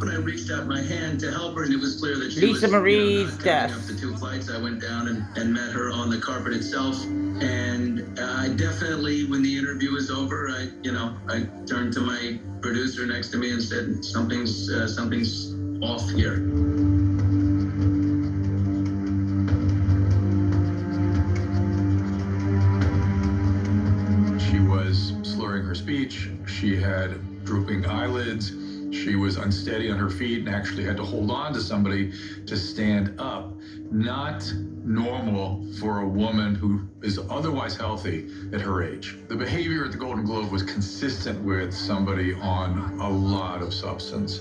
and I reached out my hand to help her, and it was clear that she Lisa was Marie's not death. covering up the 2 flights. I went down and met her on the carpet itself, and I definitely, when the interview was over, I turned to my producer next to me and said, something's off here. She was slurring her speech. She had drooping eyelids. She was unsteady on her feet and actually had to hold on to somebody to stand up. Not normal for a woman who is otherwise healthy at her age. The behavior at the Golden Globe was consistent with somebody on a lot of substance,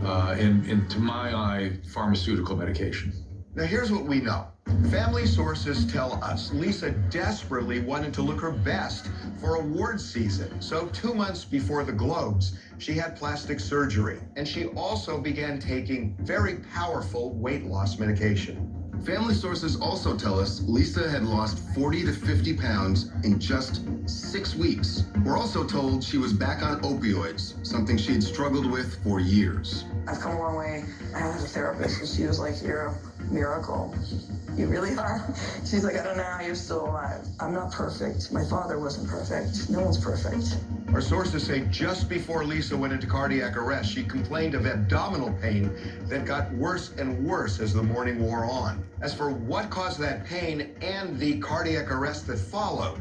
and to my eye, pharmaceutical medication. Now, here's what we know. Family sources tell us Lisa desperately wanted to look her best for award season. So 2 months before the Globes, she had plastic surgery. And she also began taking very powerful weight loss medication. Family sources also tell us Lisa had lost 40 to 50 pounds in just 6 weeks. We're also told she was back on opioids, something she had struggled with for years. I've come a long way. I have a therapist, and she was like, "You're a miracle. You really are." She's like, "I don't know how you're still alive." I'm not perfect. My father wasn't perfect. No one's perfect. Our sources say just before Lisa went into cardiac arrest, she complained of abdominal pain that got worse and worse as the morning wore on. As for what caused that pain and the cardiac arrest that followed,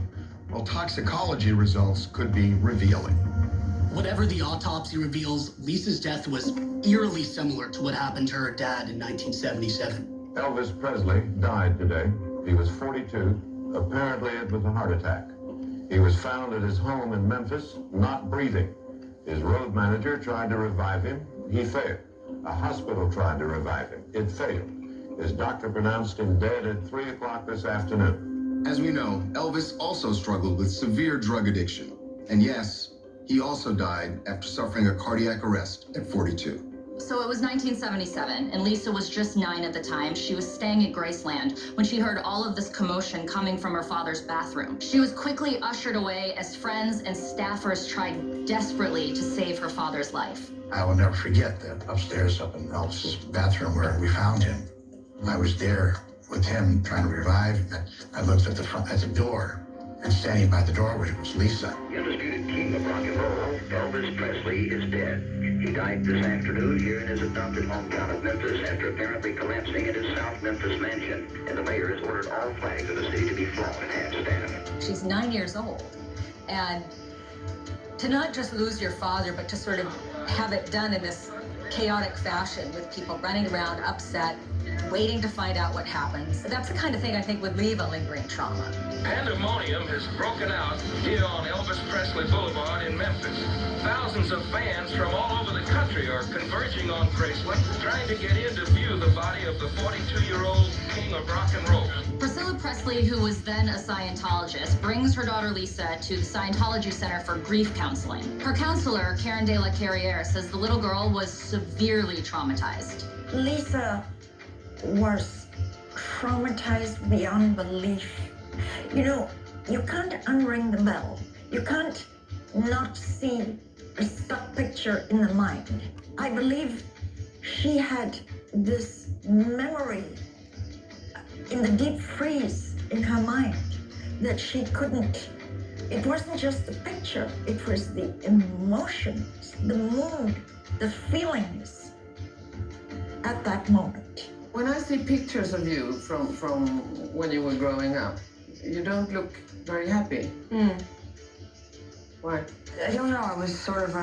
well, toxicology results could be revealing. Whatever the autopsy reveals, Lisa's death was eerily similar to what happened to her dad in 1977. Elvis Presley died today. He was 42. Apparently, it was a heart attack. He was found at his home in Memphis, not breathing. His road manager tried to revive him. He failed. A hospital tried to revive him. It failed. His doctor pronounced him dead at 3 o'clock this afternoon. As we know, Elvis also struggled with severe drug addiction. And yes, he also died after suffering a cardiac arrest at 42. So it was 1977, and Lisa was just 9 at the time. She was staying at Graceland when she heard all of this commotion coming from her father's bathroom. She was quickly ushered away as friends and staffers tried desperately to save her father's life. I will never forget that upstairs up in Elvis's bathroom where we found him. I was there with him trying to revive him. I looked at the door, and standing by the door was Lisa. The undisputed king of rock and roll, Elvis Presley, is dead. He died this afternoon here in his adopted hometown of Memphis after apparently collapsing at his South Memphis mansion. And the mayor has ordered all flags of the city to be flown at half-staff. She's 9 years old. And to not just lose your father, but to sort of have it done in this chaotic fashion with people running around upset, waiting to find out what happens. That's the kind of thing I think would leave a lingering trauma. Pandemonium has broken out here on Elvis Presley Boulevard in Memphis. Thousands of fans from all over the country are converging on Graceland, trying to get in to view the body of the 42-year-old king of rock and roll. Priscilla Presley, who was then a Scientologist, brings her daughter Lisa to the Scientology Center for Grief Counseling. Her counselor, Karen De La Carriere, says the little girl was severely traumatized. Lisa was traumatized beyond belief. You know, you can't unring the bell. You can't not see a stuck picture in the mind. I believe she had this memory in the deep freeze in her mind that she couldn't. It wasn't just the picture, it was the emotions, the mood, the feelings at that moment. When I see pictures of you from when you were growing up, you don't look very happy. Why? I don't know, I was sort of